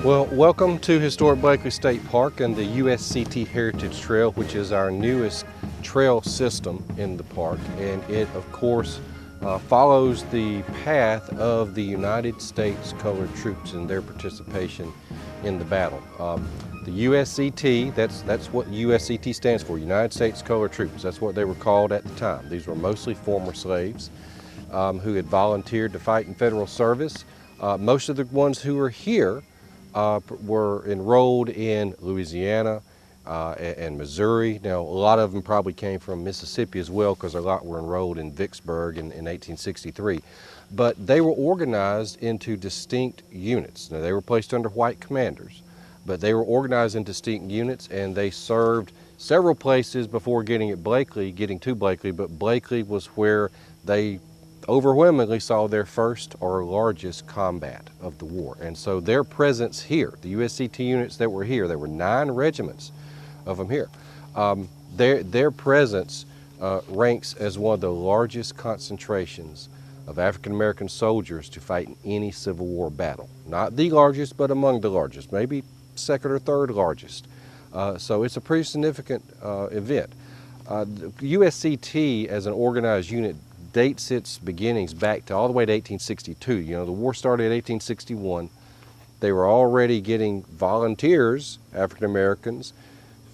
Well, welcome to Historic Blakely State Park and the USCT Heritage Trail, which is our newest trail system in the park. And it, of course, follows the path of the United States Colored Troops and their participation in the battle. The USCT, that's what USCT stands for, United States Colored Troops. That's what they were called at the time. These were mostly former slaves who had volunteered to fight in federal service. Most of the ones who were here were enrolled in Louisiana and Missouri. Now, a lot of them probably came from Mississippi as well, because a lot were enrolled in Vicksburg in 1863. But they were organized into distinct units. Now, they were placed under white commanders, but they were organized in distinct units, and they served several places before getting to Blakely, but Blakely was where they overwhelmingly saw their first or largest combat of the war. And so their presence here, the USCT units that were here, there were 9 regiments of them here, their presence ranks as one of the largest concentrations of African American soldiers to fight in any Civil War battle. Not the largest, but among the largest, maybe second or third largest. So it's a pretty significant event. The USCT as an organized unit dates its beginnings back to all the way to 1862. You know, the war started in 1861. They were already getting volunteers, African Americans,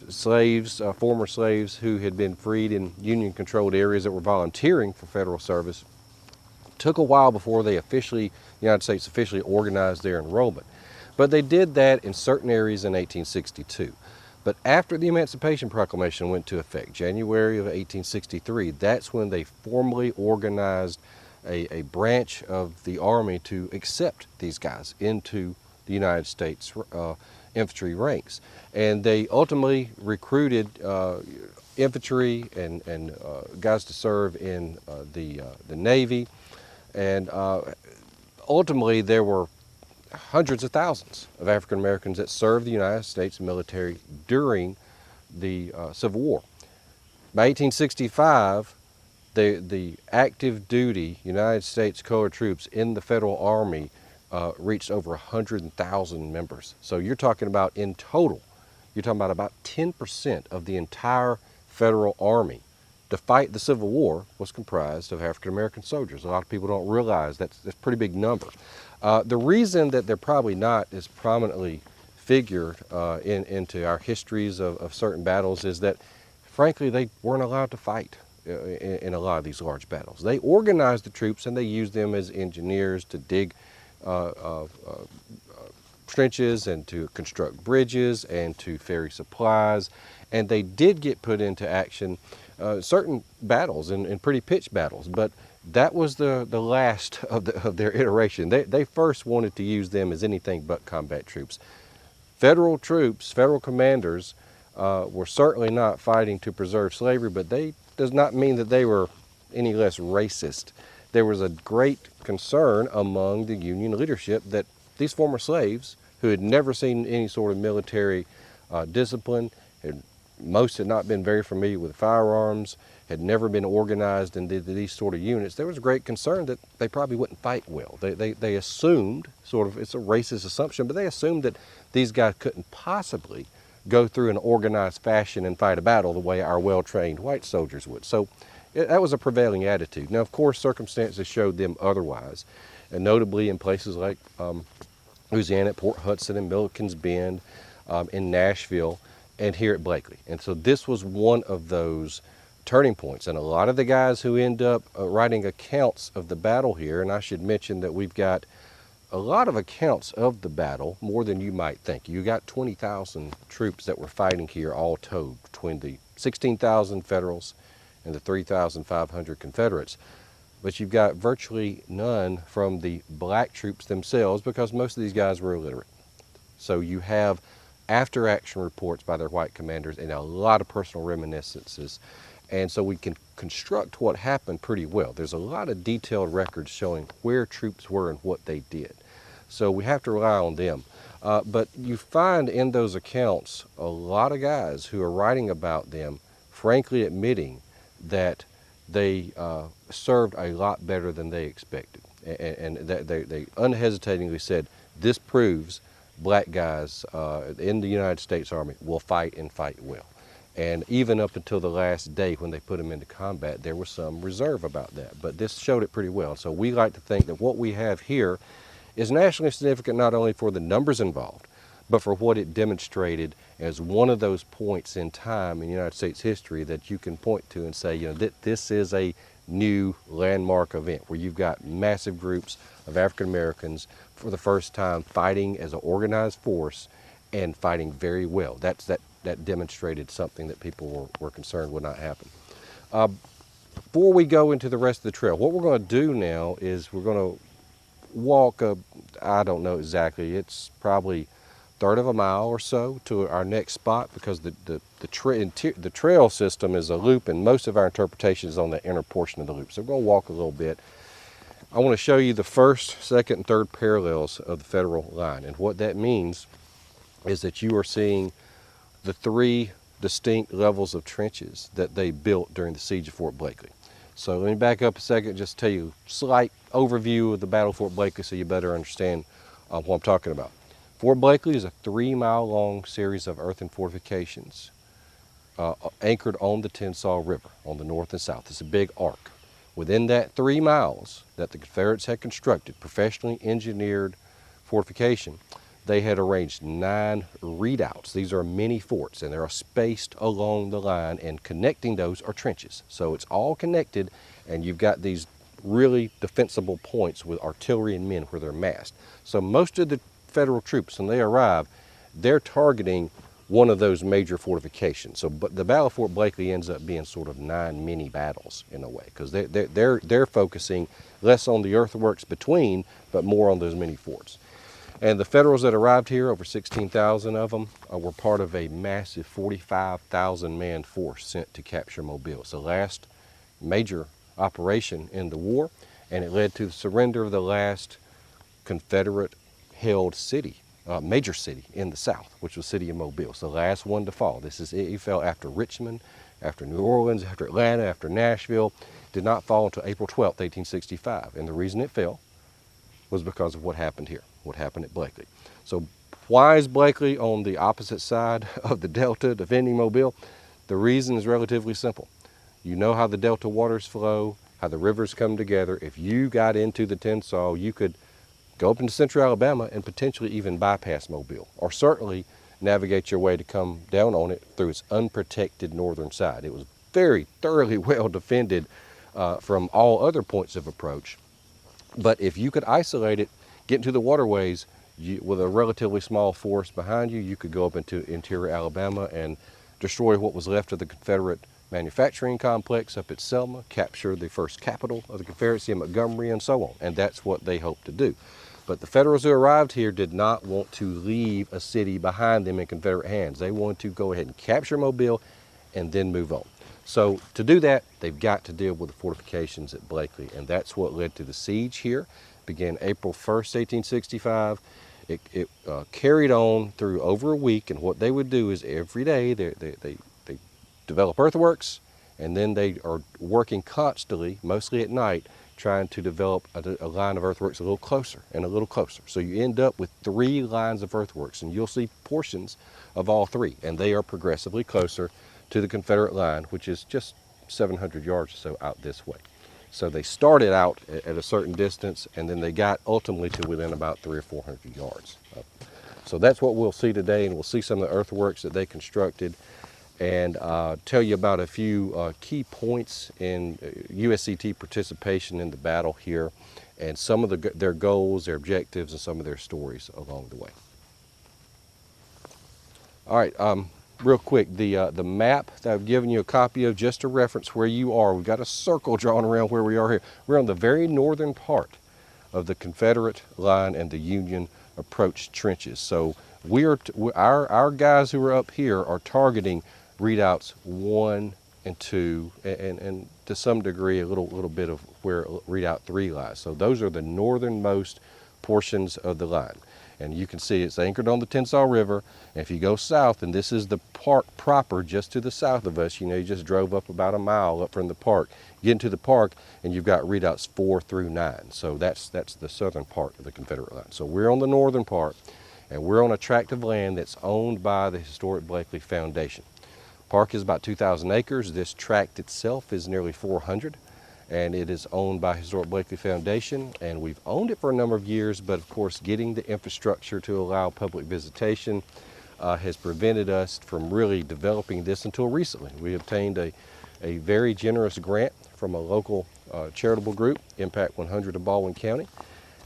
slaves, former slaves who had been freed in Union-controlled areas that were volunteering for federal service. It took a while before the United States officially organized their enrollment. But they did that in certain areas in 1862. But after the Emancipation Proclamation went into effect, January of 1863, that's when they formally organized a branch of the Army to accept these guys into the United States infantry ranks. And they ultimately recruited infantry and guys to serve in the Navy. And ultimately there were hundreds of thousands of African Americans that served the United States military during the Civil War. By 1865, the active duty United States Colored Troops in the Federal Army reached over 100,000 members. So you're talking about, in total, you're talking about 10% of the entire Federal Army to fight the Civil War was comprised of African American soldiers. A lot of people don't realize that's a pretty big number. The reason that they're probably not as prominently figured into our histories of certain battles is that, frankly, they weren't allowed to fight in a lot of these large battles. They organized the troops and they used them as engineers to dig trenches and to construct bridges and to ferry supplies. And they did get put into action certain battles and pretty pitched battles, but that was the last of their iteration. They first wanted to use them as anything but combat troops. Federal troops, federal commanders were certainly not fighting to preserve slavery, but they does not mean that they were any less racist. There was a great concern among the Union leadership that these former slaves, who had never seen any sort of military discipline, most had not been very familiar with firearms, had never been organized into these sort of units. There was a great concern that they probably wouldn't fight well. They assumed, sort of, it's a racist assumption, but they assumed that these guys couldn't possibly go through an organized fashion and fight a battle the way our well-trained white soldiers would. So that was a prevailing attitude. Now, of course, circumstances showed them otherwise, and notably in places like Louisiana, at Port Hudson and Milliken's Bend, in Nashville, and here at Blakely. And so this was one of those turning points. And a lot of the guys who end up writing accounts of the battle here, and I should mention that we've got a lot of accounts of the battle, more than you might think. You got 20,000 troops that were fighting here all told, between the 16,000 Federals and the 3,500 Confederates. But you've got virtually none from the black troops themselves, because most of these guys were illiterate. So you have after-action reports by their white commanders and a lot of personal reminiscences. And so we can construct what happened pretty well. There's a lot of detailed records showing where troops were and what they did. So we have to rely on them. But you find in those accounts a lot of guys who are writing about them, frankly admitting that they served a lot better than they expected. And they unhesitatingly said, this proves black guys in the United States Army will fight and fight well. And even up until the last day when they put them into combat, there was some reserve about that. But this showed it pretty well. So we like to think that what we have here is nationally significant not only for the numbers involved, but for what it demonstrated as one of those points in time in United States history that you can point to and say, you know, this is a new landmark event where you've got massive groups of African Americans for the first time fighting as an organized force and fighting very well. That demonstrated something that people were concerned would not happen. Before we go into the rest of the trail, what we're going to do now is we're going to walk I don't know exactly, it's probably a third of a mile or so to our next spot, because the trail system is a loop and most of our interpretation is on the inner portion of the loop. So we're going to walk a little bit. I want to show you the first, second, and third parallels of the federal line, and what that means is that you are seeing the three distinct levels of trenches that they built during the siege of Fort Blakely. So let me back up a second, just tell you a slight overview of the Battle of Fort Blakely so you better understand what I'm talking about. Fort Blakely is a 3-mile-long series of earthen fortifications anchored on the Tensas River on the north and south. It's a big arc. Within that 3 miles that the Confederates had constructed, professionally engineered fortification, they had arranged 9 redoubts. These are mini forts, and they are spaced along the line, and connecting those are trenches. So it's all connected, and you've got these really defensible points with artillery and men where they're massed. So most of the Federal troops, when they arrive, they're targeting one of those major fortifications. So, but the Battle of Fort Blakely ends up being sort of 9 mini battles in a way, because they're focusing less on the earthworks between, but more on those mini forts. And the Federals that arrived here, over 16,000 of them, were part of a massive 45,000-man force sent to capture Mobile. It's the last major operation in the war, and it led to the surrender of the last Confederate-held city, major city in the South, which was the city of Mobile. It's the last one to fall. It fell after Richmond, after New Orleans, after Atlanta, after Nashville. It did not fall until April 12th, 1865. And the reason it fell was because of what happened here, what happened at Blakely. So why is Blakely on the opposite side of the Delta defending Mobile? The reason is relatively simple. You know how the Delta waters flow, how the rivers come together. If you got into the Tensas, you could go up into central Alabama and potentially even bypass Mobile, or certainly navigate your way to come down on it through its unprotected northern side. It was very thoroughly well defended from all other points of approach. But if you could isolate it, get into the waterways, with a relatively small force behind you, you could go up into interior Alabama and destroy what was left of the Confederate manufacturing complex up at Selma, capture the first capital of the Confederacy in Montgomery, and so on. And that's what they hoped to do. But the Federals who arrived here did not want to leave a city behind them in Confederate hands. They wanted to go ahead and capture Mobile and then move on. So to do that, they've got to deal with the fortifications at Blakely, and that's what led to the siege here. It began April 1st, 1865. It carried on through over a week, and what they would do is every day they develop earthworks, and then they are working constantly, mostly at night, trying to develop a line of earthworks a little closer and a little closer. So you end up with 3 lines of earthworks, and you'll see portions of all 3, and they are progressively closer to the Confederate line, which is just 700 yards or so out this way. So they started out at a certain distance, and then they got ultimately to within about 300 or 400 yards. So that's what we'll see today, and we'll see some of the earthworks that they constructed, and tell you about a few key points in USCT participation in the battle here, and some of their goals, their objectives, and some of their stories along the way. All right. Real quick, the map that I've given you a copy of, just to reference where you are. We've got a circle drawn around where we are here. We're on the very northern part of the Confederate line and the Union approach trenches. So our guys who are up here are targeting redoubts 1 and 2, and to some degree a little bit of where redoubt 3 lies. So those are the northernmost portions of the line. And you can see it's anchored on the Tensas River. And if you go south, and this is the park proper just to the south of us, you just drove up about a mile up from the park. You get into the park and you've got redoubts 4 through 9. So that's the southern part of the Confederate line. So we're on the northern part. And we're on a tract of land that's owned by the Historic Blakely Foundation. Park is about 2,000 acres. This tract itself is nearly 400, and it is owned by Historic Blakely Foundation, and we've owned it for a number of years, but of course getting the infrastructure to allow public visitation has prevented us from really developing this until recently. We obtained a very generous grant from a local charitable group, Impact 100 of Baldwin County,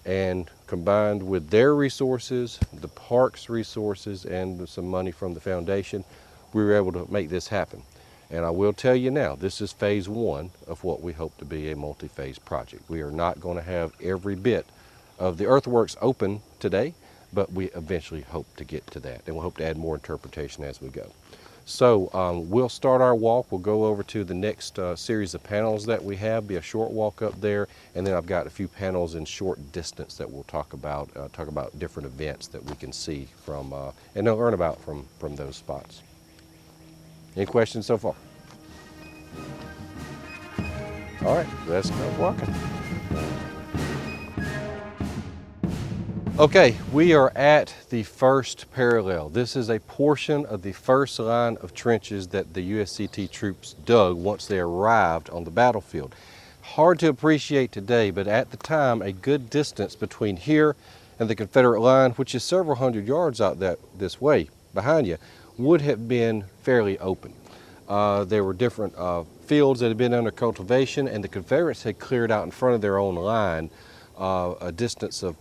and combined with their resources, the park's resources, and some money from the foundation, we were able to make this happen. And I will tell you now, this is phase one of what we hope to be a multi-phase project. We are not going to have every bit of the earthworks open today, but we eventually hope to get to that, and we'll hope to add more interpretation as we go. So we'll start our walk. We'll go over to the next series of panels that we have, be a short walk up there, and then I've got a few panels in short distance that we'll talk about different events that we can see from and learn about from those spots. Any questions so far? All right, let's go walking. Okay, we are at the first parallel. This is a portion of the first line of trenches that the USCT troops dug once they arrived on the battlefield. Hard to appreciate today, but at the time, a good distance between here and the Confederate line, which is several hundred yards out this way behind you, would have been fairly open. There were different fields that had been under cultivation, and the Confederates had cleared out in front of their own line a distance of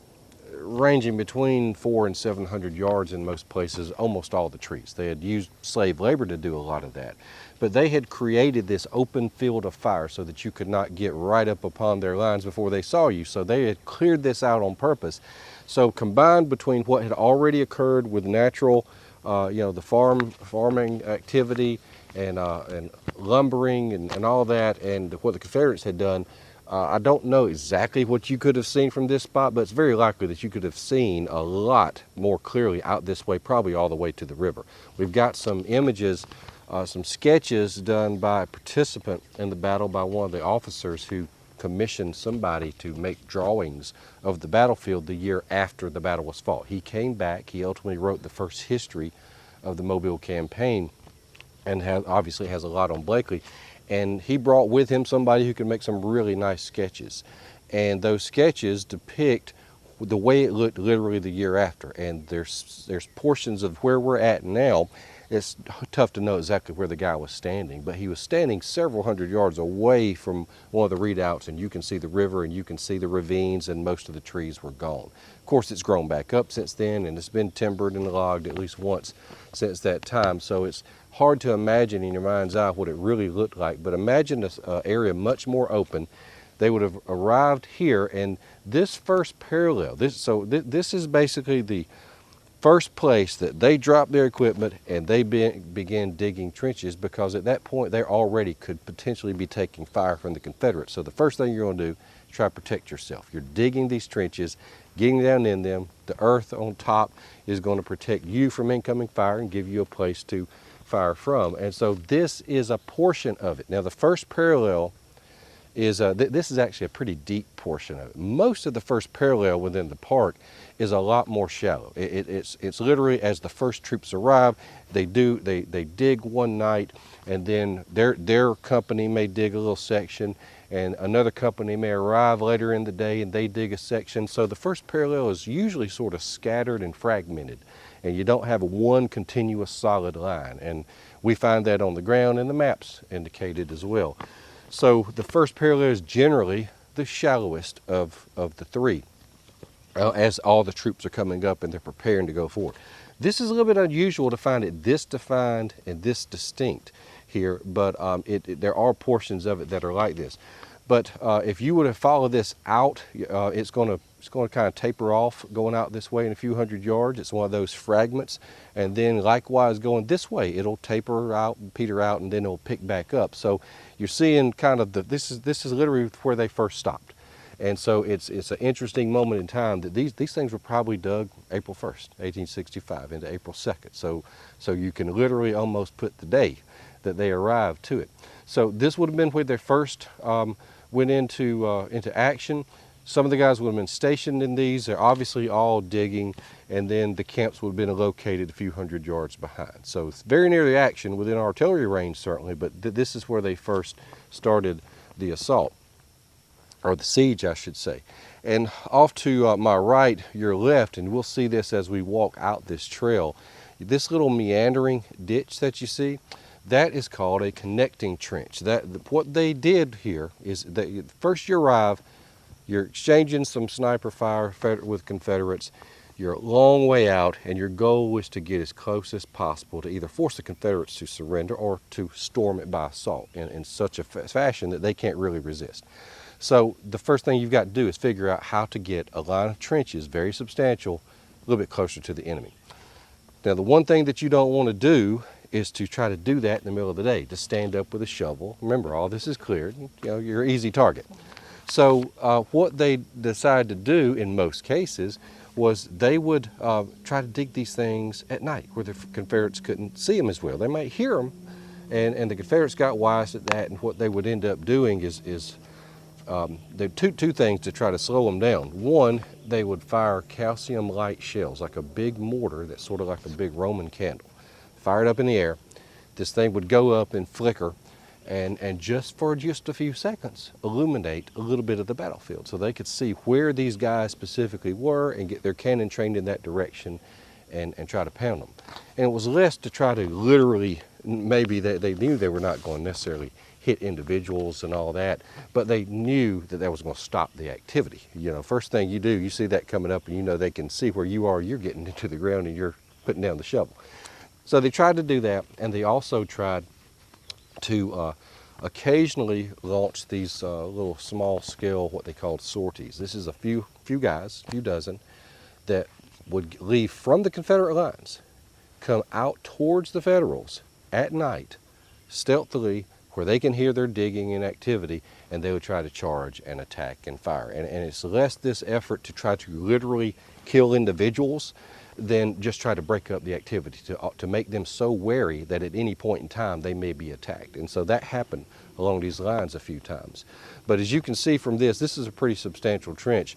ranging between 400 and 700 yards in most places, almost all the trees. They had used slave labor to do a lot of that. But they had created this open field of fire so that you could not get right up upon their lines before they saw you. So they had cleared this out on purpose. So combined between what had already occurred with natural, the farming activity and lumbering and all that, and what the Confederates had done, I don't know exactly what you could have seen from this spot, but it's very likely that you could have seen a lot more clearly out this way, probably all the way to the river. We've got some images, some sketches done by a participant in the battle by one of the officers who commissioned somebody to make drawings of the battlefield the year after the battle was fought. He came back, he ultimately wrote the first history of the Mobile campaign, and obviously has a lot on Blakely. And he brought with him somebody who could make some really nice sketches. And those sketches depict the way it looked literally the year after. And there's portions of where we're at now. It's tough to know exactly where the guy was standing, but he was standing several hundred yards away from one of the readouts, and you can see the river and you can see the ravines, and most of the trees were gone. Of course, it's grown back up since then, and it's been timbered and logged at least once since that time. So it's hard to imagine in your mind's eye what it really looked like, but imagine this area much more open. They would have arrived here, and this first parallel, this is basically the first place that they dropped their equipment and they began digging trenches, because at that point they already could potentially be taking fire from the Confederates. So the first thing you're going to do is try to protect yourself. You're digging these trenches, getting down in them. The earth on top is going to protect you from incoming fire and give you a place to fire from. And so this is a portion of it. Now the first parallel is, this is actually a pretty deep portion of it. Most of the first parallel within the park is a lot more shallow. It's literally as the first troops arrive, they dig one night, and then their company may dig a little section, and another company may arrive later in the day and they dig a section. So the first parallel is usually sort of scattered and fragmented, and you don't have one continuous solid line. And we find that on the ground, and the maps indicate it as well. So the first parallel is generally the shallowest of the three, as all the troops are coming up and they're preparing to go forward. This is a little bit unusual to find it this defined and this distinct here, but there are portions of it that are like this. But if you were to follow this out, it's going to kind of taper off going out this way in a few hundred yards. It's one of those fragments. And then likewise going this way, it'll taper out, peter out, and then it'll pick back up. So you're seeing kind of this is literally where they first stopped. And so it's an interesting moment in time that these things were probably dug April 1st, 1865 into April 2nd. So you can literally almost put the day that they arrived to it. So this would have been where they first went into action. Some of the guys would have been stationed in these. They're obviously all digging, and then the camps would have been located a few hundred yards behind. So it's very near the action, within artillery range certainly, but this is where they first started the assault, or the siege, I should say. And off to my right, your left, and we'll see this as we walk out this trail, this little meandering ditch that you see, that is called a connecting trench. What they did here is that first you arrive, you're exchanging some sniper fire with Confederates. You're a long way out, and your goal is to get as close as possible to either force the Confederates to surrender or to storm it by assault in such a fashion that they can't really resist. So the first thing you've got to do is figure out how to get a line of trenches, very substantial, a little bit closer to the enemy. Now, the one thing that you don't want to do is to try to do that in the middle of the day, to stand up with a shovel. Remember, all this is cleared, you're an easy target. So what they decided to do in most cases was they would try to dig these things at night where the Confederates couldn't see them as well. They might hear them, and the Confederates got wise at that, and what they would end up doing is there are two things to try to slow them down. One, they would fire calcium light shells, like a big mortar that's sort of like a big Roman candle. Fire it up in the air. This thing would go up and flicker, and just for just a few seconds illuminate a little bit of the battlefield, so they could see where these guys specifically were and get their cannon trained in that direction and try to pound them. And it was less to try to literally, maybe they knew they were not going to necessarily hit individuals and all that, but they knew that was going to stop the activity. First thing you do, you see that coming up, and they can see where you are, you're getting into the ground and you're putting down the shovel. So they tried to do that, and they also tried to occasionally launch these little small scale, what they called sorties. This is a few guys, a few dozen, that would leave from the Confederate lines, come out towards the Federals at night, stealthily, where they can hear their digging and activity, and they would try to charge and attack and fire. And it's less this effort to try to literally kill individuals than just try to break up the activity, to make them so wary that at any point in time they may be attacked. And so that happened along these lines a few times. But as you can see from this is a pretty substantial trench.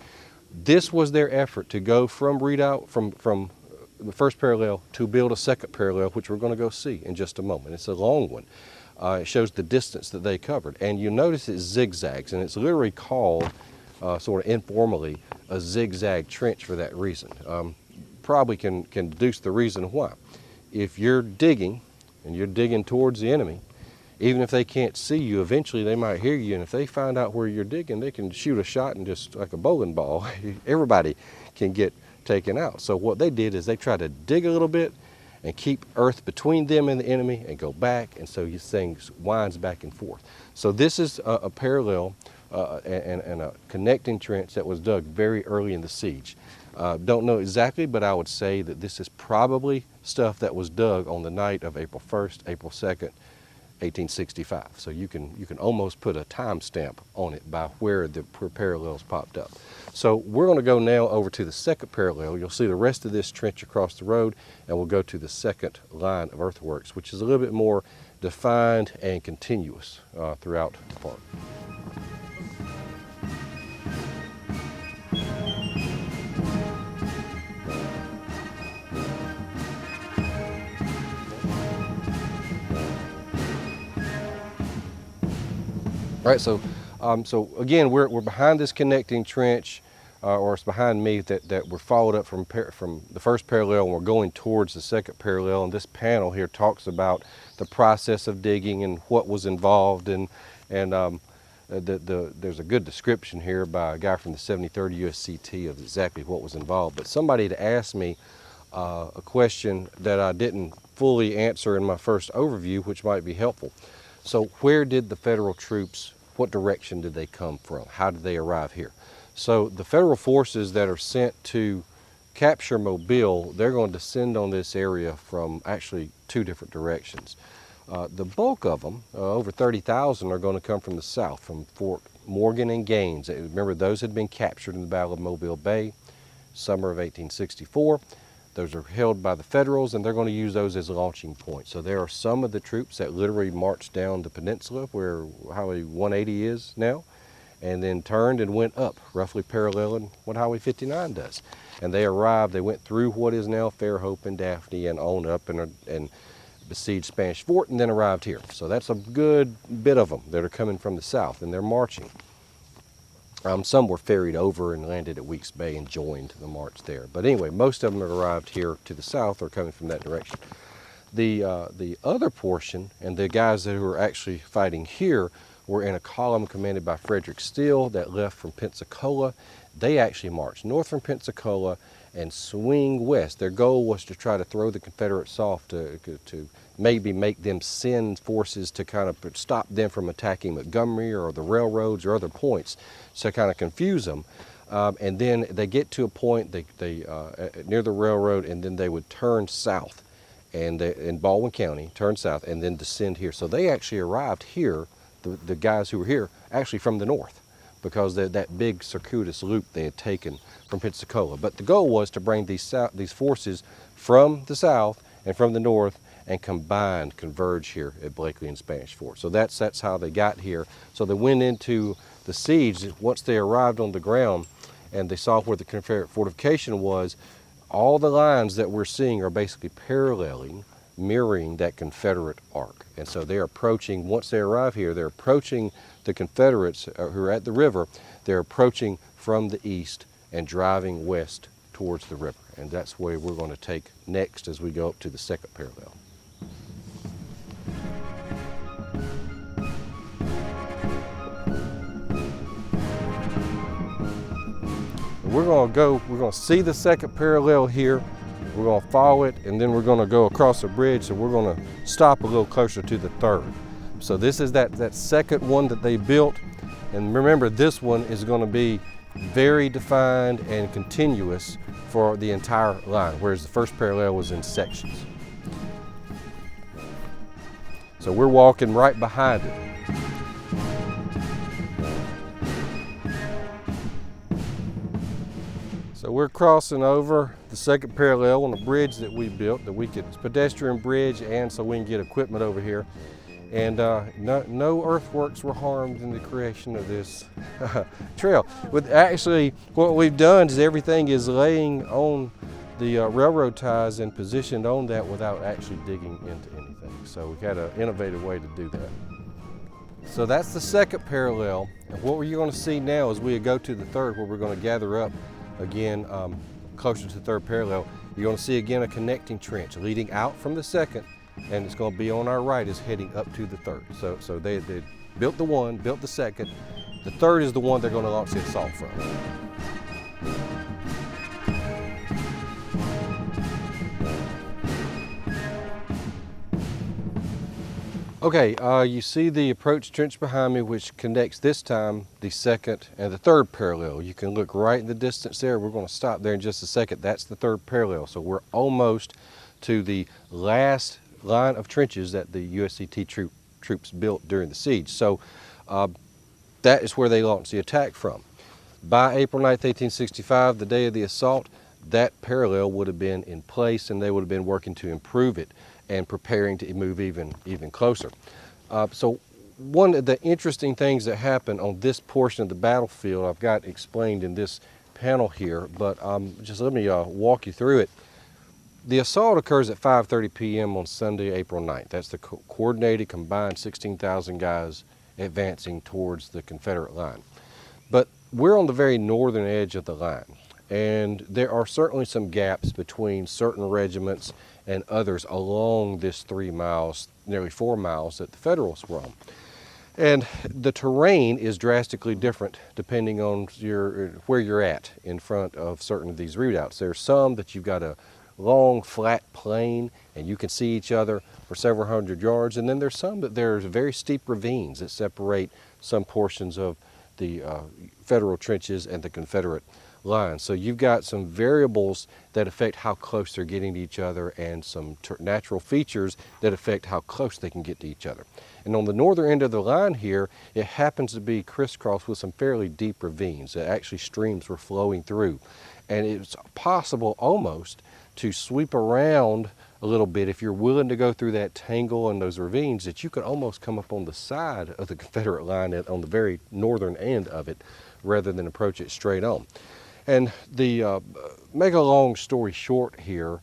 This was their effort to go from redoubt, from the first parallel, to build a second parallel, which we're going to go see in just a moment. It's a long one. It shows the distance that they covered. And you notice it zigzags, and it's literally called, sort of informally, a zigzag trench for that reason. Probably can deduce the reason why. If you're digging, and you're digging towards the enemy, even if they can't see you, eventually they might hear you, and if they find out where you're digging, they can shoot a shot and just like a bowling ball, everybody can get taken out. So what they did is they tried to dig a little bit and keep earth between them and the enemy and go back, and so this thing winds back and forth. So this is a parallel and a connecting trench that was dug very early in the siege. Don't know exactly, but I would say that this is probably stuff that was dug on the night of April 1st, April 2nd, 1865. So you can almost put a timestamp on it by where the parallels popped up. So we're going to go now over to the second parallel. You'll see the rest of this trench across the road, and we'll go to the second line of earthworks, which is a little bit more defined and continuous throughout the park. All right, so again, we're behind this connecting trench, or it's behind me, that we're followed up from the first parallel, and we're going towards the second parallel. And this panel here talks about the process of digging and what was involved, and there's a good description here by a guy from the 73rd USCT of exactly what was involved. But somebody had asked me a question that I didn't fully answer in my first overview, which might be helpful. So where did the Federal troops, what direction did they come from? How did they arrive here? So the Federal forces that are sent to capture Mobile, they're going to descend on this area from actually two different directions. The bulk of them, over 30,000, are going to come from the south, from Fort Morgan and Gaines. Remember, those had been captured in the Battle of Mobile Bay, summer of 1864. Those are held by the Federals, and they're going to use those as launching points. So there are some of the troops that literally marched down the peninsula where Highway 180 is now, and then turned and went up, roughly paralleling what Highway 59 does. And they went through what is now Fairhope and Daphne and on up and besieged Spanish Fort and then arrived here. So that's a good bit of them that are coming from the south, and they're marching. Some were ferried over and landed at Weeks Bay and joined the march there. But anyway, most of them that arrived here to the south are coming from that direction. The other portion, and the guys that were actually fighting here, were in a column commanded by Frederick Steele that left from Pensacola. They actually marched north from Pensacola and swing west. Their goal was to try to throw the Confederates off, to maybe make them send forces to kind of stop them from attacking Montgomery or the railroads or other points, to kind of confuse them. And then they get to a point near the railroad, and then they would turn south and in Baldwin County, turn south and then descend here. So they actually arrived here, the guys who were here, actually from the north, because that big circuitous loop they had taken from Pensacola. But the goal was to bring these forces from the south and from the north and converge here at Blakely and Spanish Fort. So that's how they got here. So they went into the siege. Once they arrived on the ground and they saw where the Confederate fortification was, all the lines that we're seeing are basically mirroring that Confederate arc. And so they're approaching, once they arrive here, they're approaching the Confederates who are at the river. They're approaching from the east and driving west towards the river. And that's where we're going to take next as we go up to the second parallel. We're going to see the second parallel here. We're going to follow it, and then we're going to go across the bridge, so we're going to stop a little closer to the third. So this is that second one that they built, and remember, this one is going to be very defined and continuous for the entire line, whereas the first parallel was in sections. So we're walking right behind it. So we're crossing over the second parallel on a bridge that we built, it's a pedestrian bridge, and so we can get equipment over here. And no earthworks were harmed in the creation of this trail. Actually, what we've done is everything is laying on the railroad ties and positioned on that without actually digging into anything. So we had an innovative way to do that. So that's the second parallel. And what you're going to see now as we go to the third, where we're going to gather up again closer to the third parallel, you're going to see again a connecting trench leading out from the second, and it's going to be on our right is heading up to the third. So they built the one, built the second. The third is the one they're going to launch the assault from. Okay, you see the approach trench behind me, which connects this time the second and the third parallel. You can look right in the distance there. We're going to stop there in just a second. That's the third parallel. So we're almost to the last line of trenches that the USCT troops built during the siege. So that is where they launched the attack from. By April 9th, 1865, the day of the assault, that parallel would have been in place, and they would have been working to improve it and preparing to move even closer. So one of the interesting things that happened on this portion of the battlefield, I've got explained in this panel here, but just let me walk you through it. The assault occurs at 5:30 p.m. on Sunday, April 9th. That's the coordinated, combined 16,000 guys advancing towards the Confederate line. But we're on the very northern edge of the line, and there are certainly some gaps between certain regiments and others along this 3 miles, nearly 4 miles that the Federals were on. And the terrain is drastically different depending on where you're at in front of certain of these redoubts. There's some that you've got a long flat plain and you can see each other for several hundred yards, and then there's some that there's very steep ravines that separate some portions of the Federal trenches and the Confederate line. So you've got some variables that affect how close they're getting to each other, and some natural features that affect how close they can get to each other. And on the northern end of the line here, it happens to be crisscrossed with some fairly deep ravines that actually streams were flowing through. And it's possible almost to sweep around a little bit, if you're willing to go through that tangle and those ravines, that you could almost come up on the side of the Confederate line on the very northern end of it, rather than approach it straight on. And the make a long story short here,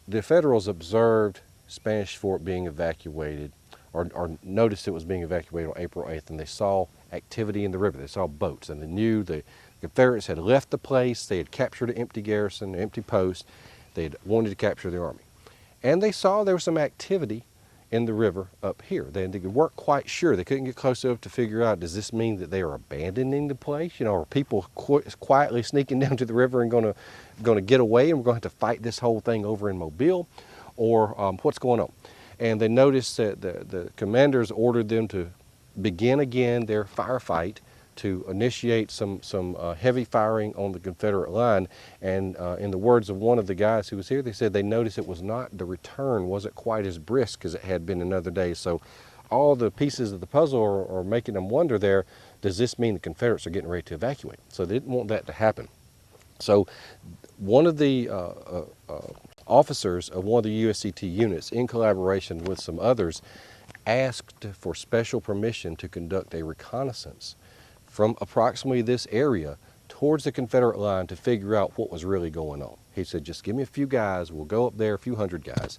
the Federals observed Spanish Fort being evacuated, or noticed it was being evacuated on April 8th, and they saw activity in the river. They saw boats, and they knew the Confederates had left the place. They had captured an empty garrison, an empty post. They had wanted to capture the army. And they saw there was some activity in the river up here. They weren't quite sure. They couldn't get close enough to figure out, does this mean that they are abandoning the place? You know, are people quietly sneaking down to the river and going to get away, and we're going to have to fight this whole thing over in Mobile? Or what's going on? And they noticed that the commanders ordered them to begin again their firefight, to initiate some heavy firing on the Confederate line. And in the words of one of the guys who was here, they said they noticed the return wasn't quite as brisk as it had been in other days. So all the pieces of the puzzle are making them wonder there, does this mean the Confederates are getting ready to evacuate? So they didn't want that to happen. So one of the officers of one of the USCT units, in collaboration with some others, asked for special permission to conduct a reconnaissance from approximately this area towards the Confederate line to figure out what was really going on. He said, just give me a few guys, we'll go up there, a few hundred guys,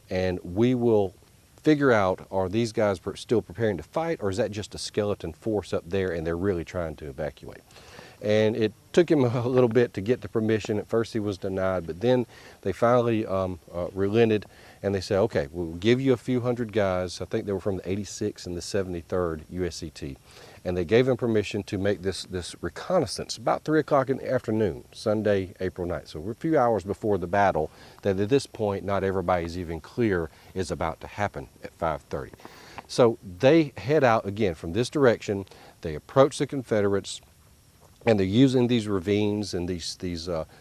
and we will figure out, are these guys still preparing to fight, or is that just a skeleton force up there and they're really trying to evacuate? And it took him a little bit to get the permission. At first he was denied, but then they finally relented, and they said, okay, we'll give you a few hundred guys. I think they were from the 86th and the 73rd USCT. And they gave him permission to make this reconnaissance about 3 o'clock in the afternoon, Sunday, April 9th. So we're a few hours before the battle that at this point, not everybody's even clear is about to happen at 5:30. So they head out again from this direction. They approach the Confederates, and they're using these ravines and these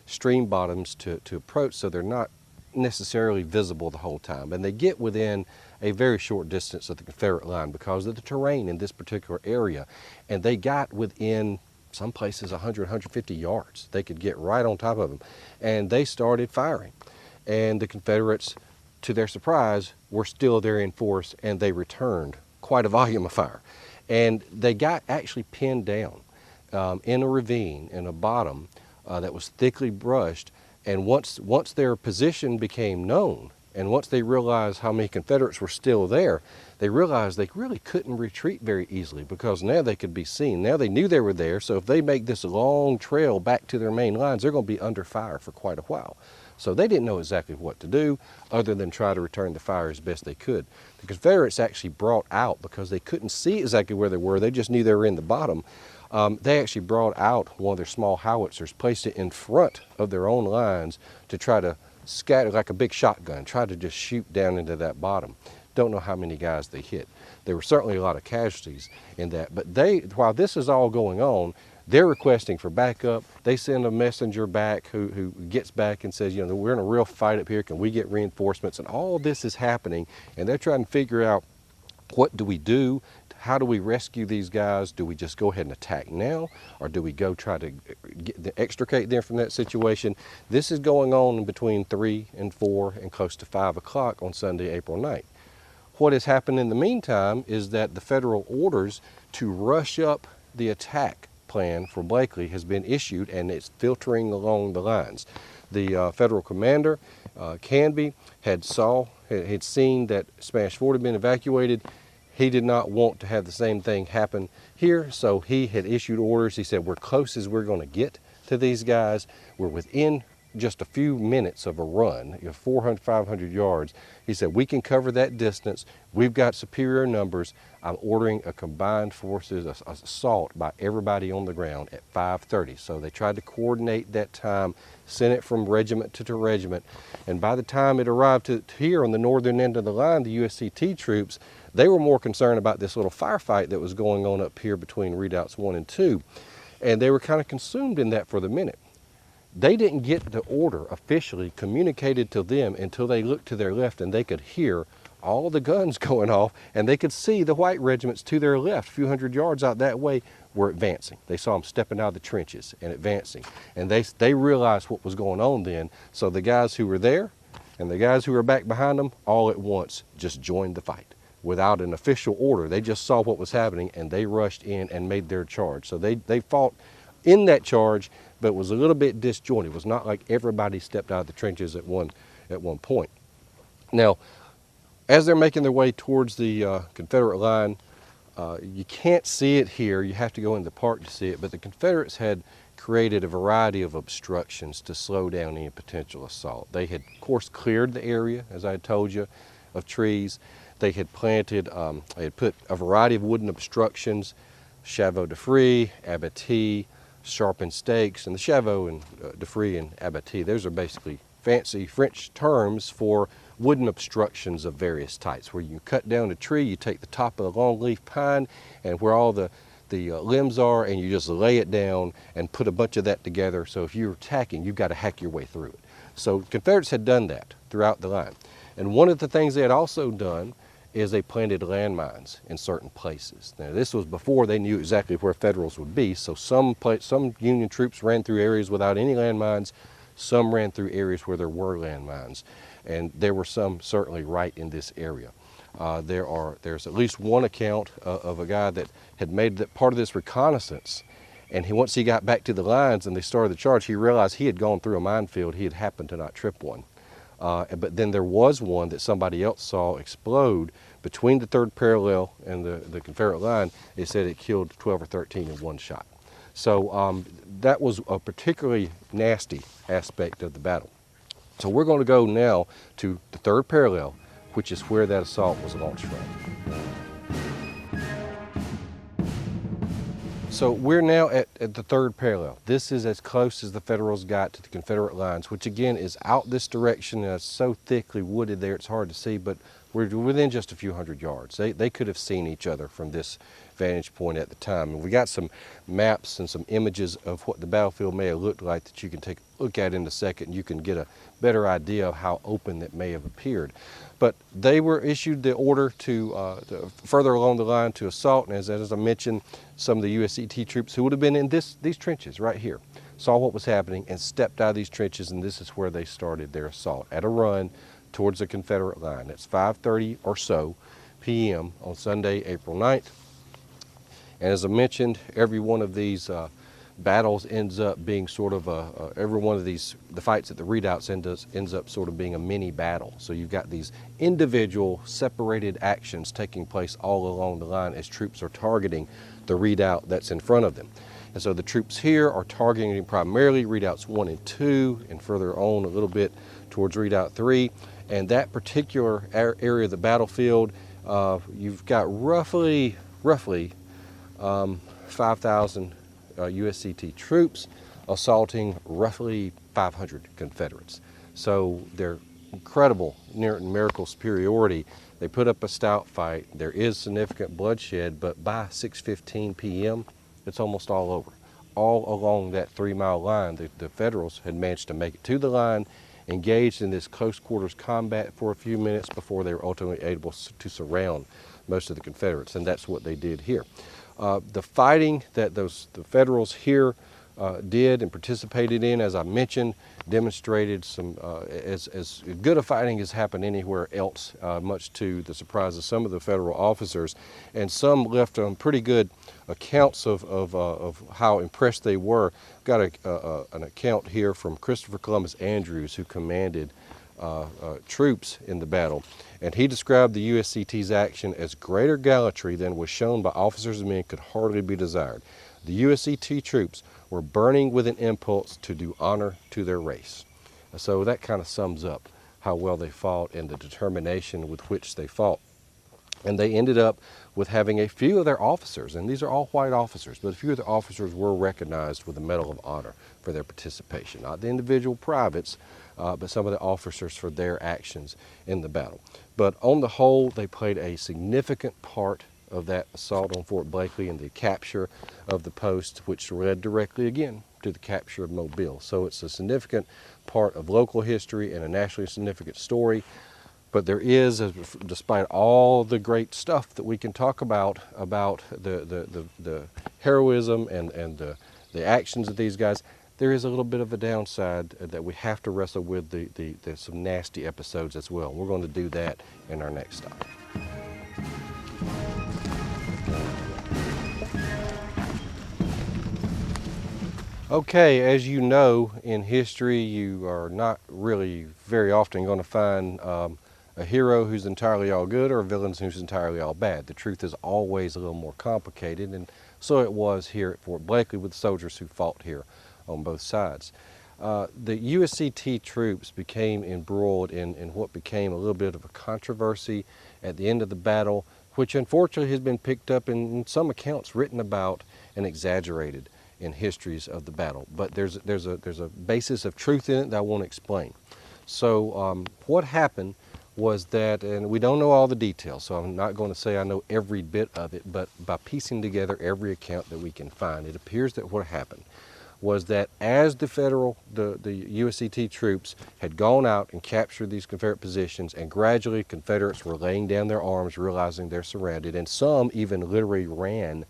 stream bottoms to approach, so they're not necessarily visible the whole time. And they get within a very short distance of the Confederate line because of the terrain in this particular area. And they got within some places 100, 150 yards. They could get right on top of them. And they started firing. And the Confederates, to their surprise, were still there in force, and they returned quite a volume of fire. And they got actually pinned down in a ravine, in a bottom that was thickly brushed. And once their position became known, and once they realized how many Confederates were still there, they realized they really couldn't retreat very easily, because now they could be seen. Now they knew they were there, so if they make this long trail back to their main lines, they're going to be under fire for quite a while. So they didn't know exactly what to do other than try to return the fire as best they could. The Confederates actually brought out, because they couldn't see exactly where they were, they just knew they were in the bottom. They actually brought out one of their small howitzers, placed it in front of their own lines to try to scatter like a big shotgun, try to just shoot down into that bottom. Don't know how many guys they hit. There were certainly a lot of casualties in that, but while this is all going on, they're requesting for backup. They send a messenger back who gets back and says, you know, we're in a real fight up here, can we get reinforcements? And all this is happening, and they're trying to figure out, what do we do? How do we rescue these guys? Do we just go ahead and attack now, or do we go try to extricate them from that situation? This is going on between 3 and 4 and close to 5 o'clock on Sunday, April 9th. What has happened in the meantime is that the federal orders to rush up the attack plan for Blakely has been issued, and it's filtering along the lines. The federal commander, Canby, had seen that Spanish Fort had been evacuated. He did not want to have the same thing happen here, so he had issued orders. He said, we're close as we're going to get to these guys. We're within just a few minutes of a run, 400, 500 yards. He said, we can cover that distance. We've got superior numbers. I'm ordering a combined forces assault by everybody on the ground at 5:30. So they tried to coordinate that time, sent it from regiment to regiment. And by the time it arrived to here on the northern end of the line, the USCT troops, they were more concerned about this little firefight that was going on up here between redoubts 1 and 2. And they were kind of consumed in that for the minute. They didn't get the order officially communicated to them until they looked to their left and they could hear all the guns going off, and they could see the white regiments to their left, a few hundred yards out that way, were advancing. They saw them stepping out of the trenches and advancing. And they realized what was going on then. So the guys who were there And the guys who were back behind them, all at once, just joined the fight without an official order. They just saw what was happening and they rushed in and made their charge. So they fought in that charge, but it was a little bit disjointed. It was not like everybody stepped out of the trenches at one point. Now, as they're making their way towards the Confederate line, you can't see it here. You have to go in the park to see it, but the Confederates had created a variety of obstructions to slow down any potential assault. They had, of course, cleared the area, as I told you, of trees. They had planted, they had put a variety of wooden obstructions, chevaux de frise, abattis, sharpened stakes, and the chevaux and de frise and abattis, those are basically fancy French terms for wooden obstructions of various types, where you cut down a tree, you take the top of the longleaf pine and where all the limbs are, and you just lay it down and put a bunch of that together. So if you're attacking, you've got to hack your way through it. So Confederates had done that throughout the line. And one of the things they had also done is they planted landmines in certain places. Now this was before they knew exactly where Federals would be, so some Union troops ran through areas without any landmines, some ran through areas where there were landmines, and there were some certainly right in this area. There's at least one account of a guy that had made part of this reconnaissance, and once he got back to the lines and they started the charge, he realized he had gone through a minefield. He had happened to not trip one. But then there was one that somebody else saw explode between the 3rd parallel and the Confederate line. They said it killed 12 or 13 in one shot. So that was a particularly nasty aspect of the battle. So we're going to go now to the 3rd parallel, which is where that assault was launched from. So we're now at the 3rd parallel. This is as close as the Federals got to the Confederate lines, which again is out this direction, and it's so thickly wooded there it's hard to see, but we're within just a few hundred yards. They could have seen each other from this vantage point at the time. And we got some maps and some images of what the battlefield may have looked like that you can take a look at in a second, and you can get a better idea of how open that may have appeared. But they were issued the order to further along the line to assault, and as I mentioned, some of the USCT troops who would have been in these trenches right here saw what was happening and stepped out of these trenches, and this is where they started their assault at a run towards the Confederate line. It's 5:30 or so p.m. on Sunday, April 9th. And as I mentioned, every one of these battles ends up being sort of every one of the fights at the redoubts ends up sort of being a mini battle. So you've got these individual separated actions taking place all along the line as troops are targeting the redoubt that's in front of them. And so the troops here are targeting primarily redoubts 1 and 2, and further on a little bit towards redoubt 3. And that particular area of the battlefield, you've got roughly 5,000 USCT troops assaulting roughly 500 Confederates. So their incredible numerical superiority, they put up a stout fight. There is significant bloodshed, but by 6:15 p.m., it's almost all over. All along that 3-mile line, the Federals had managed to make it to the line, engaged in this close quarters combat for a few minutes before they were ultimately able to surround most of the Confederates, and that's what they did here. The fighting that the Federals here did and participated in, as I mentioned, demonstrated some as good a fighting as happened anywhere else, much to the surprise of some of the Federal officers, and some left pretty good accounts of how impressed they were. Got an account here from Christopher Columbus Andrews, who commanded troops in the battle, and he described the USCT's action as greater gallantry than was shown by officers and men could hardly be desired. The USCT troops were burning with an impulse to do honor to their race. So that kind of sums up how well they fought and the determination with which they fought. And they ended up with having a few of their officers, and these are all white officers, but a few of their officers were recognized with the Medal of Honor for their participation. Not the individual privates, but some of the officers for their actions in the battle. But on the whole, they played a significant part of that assault on Fort Blakely and the capture of the post, which led directly again to the capture of Mobile. So it's a significant part of local history and a nationally significant story. But there is, despite all the great stuff that we can talk about the heroism and the actions of these guys, there is a little bit of a downside that we have to wrestle with some nasty episodes as well. We're going to do that in our next stop. Okay, as you know, in history, you are not really very often going to find a hero who's entirely all good or a villain who's entirely all bad. The truth is always a little more complicated, and so it was here at Fort Blakely with soldiers who fought here on both sides. The USCT troops became embroiled in what became a little bit of a controversy at the end of the battle, which unfortunately has been picked up in some accounts written about and exaggerated in histories of the battle. But there's a basis of truth in it that I want to explain. So what happened was that, and we don't know all the details, so I'm not going to say I know every bit of it, but by piecing together every account that we can find, it appears that what happened was that as the USCT troops had gone out and captured these Confederate positions, and gradually Confederates were laying down their arms, realizing they're surrounded, and some even literally ran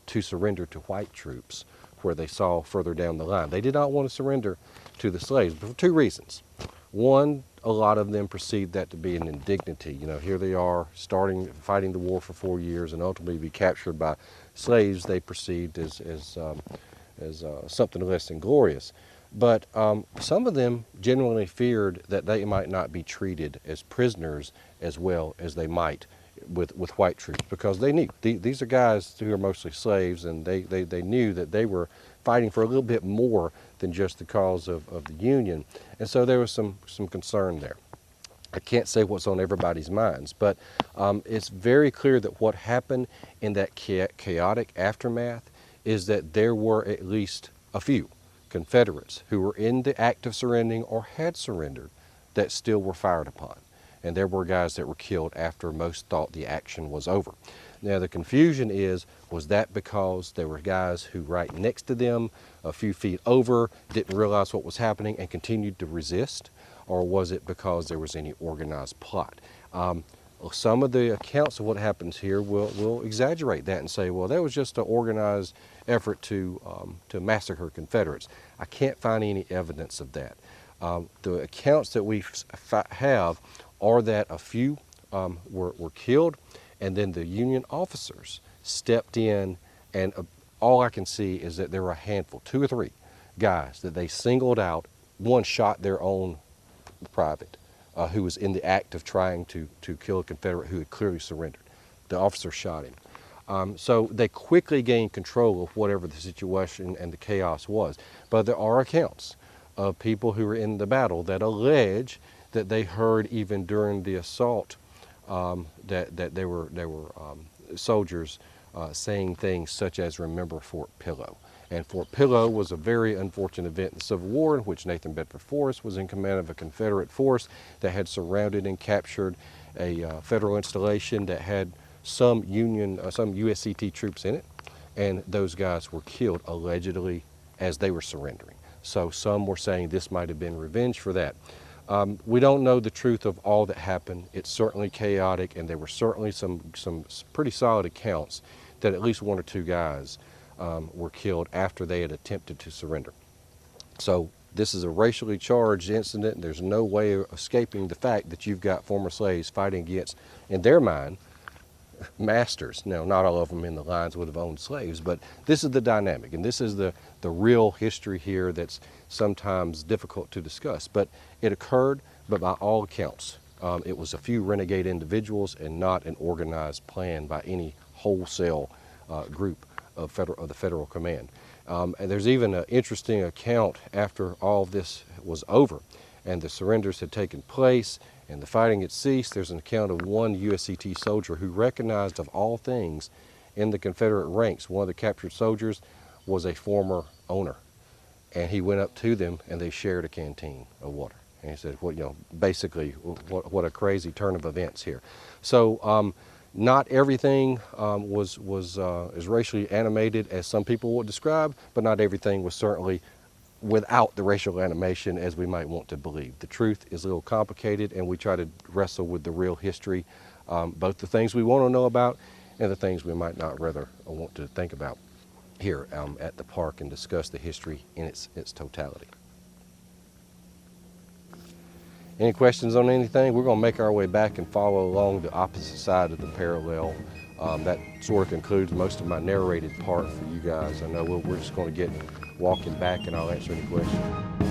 to surrender to white troops where they saw further down the line. They did not want to surrender to the slaves for two reasons. One, a lot of them perceived that to be an indignity. You know, here they are fighting the war for 4 years and ultimately be captured by slaves they perceived as something less than glorious. But some of them genuinely feared that they might not be treated as prisoners as well as they might with white troops, because they knew these are guys who are mostly slaves, and they knew that they were fighting for a little bit more than just the cause of the Union. And so there was some concern there. I can't say what's on everybody's minds, but it's very clear that what happened in that chaotic aftermath is that there were at least a few Confederates who were in the act of surrendering or had surrendered that still were fired upon. And there were guys that were killed after most thought the action was over. Now the confusion was that because there were guys who right next to them, a few feet over, didn't realize what was happening and continued to resist? Or was it because there was any organized plot? Some of the accounts of what happens here will exaggerate that and say, well, that was just an organized effort to massacre Confederates. I can't find any evidence of that. The accounts that we have are that a few were killed, and then the Union officers stepped in, and all I can see is that there were a handful, 2 or 3 guys that they singled out. One shot their own private who was in the act of trying to kill a Confederate who had clearly surrendered. The officer shot him. So they quickly gained control of whatever the situation and the chaos was. But there are accounts of people who were in the battle that allege that they heard even during the assault that there were soldiers saying things such as "Remember Fort Pillow." And Fort Pillow was a very unfortunate event in the Civil War in which Nathan Bedford Forrest was in command of a Confederate force that had surrounded and captured a federal installation that had some USCT troops in it, and those guys were killed allegedly as they were surrendering. So some were saying this might have been revenge for that. We don't know the truth of all that happened. It's certainly chaotic, and there were certainly some pretty solid accounts that at least 1 or 2 guys were killed after they had attempted to surrender. So this is a racially charged incident, and there's no way of escaping the fact that you've got former slaves fighting against, in their mind, masters. Now, not all of them in the lines would have owned slaves, but this is the dynamic, and this is the real history here that's sometimes difficult to discuss. But it occurred, but by all accounts, it was a few renegade individuals and not an organized plan by any wholesale group of the federal command. And there's even an interesting account after all this was over and the surrenders had taken place and the fighting had ceased. There's an account of one USCT soldier who recognized, of all things, in the Confederate ranks, one of the captured soldiers was a former owner. And he went up to them and they shared a canteen of water. And he said, well, you know, basically, what a crazy turn of events here. So not everything was as racially animated as some people would describe, but not everything was certainly without the racial animation as we might want to believe. The truth is a little complicated, and we try to wrestle with the real history, both the things we want to know about and the things we might not rather want to think about. here at the park and discuss the history in its totality. Any questions on anything? We're going to make our way back and follow along the opposite side of the parallel. That sort of concludes most of my narrated part for you guys. I know we're just going to get walking back and I'll answer any questions.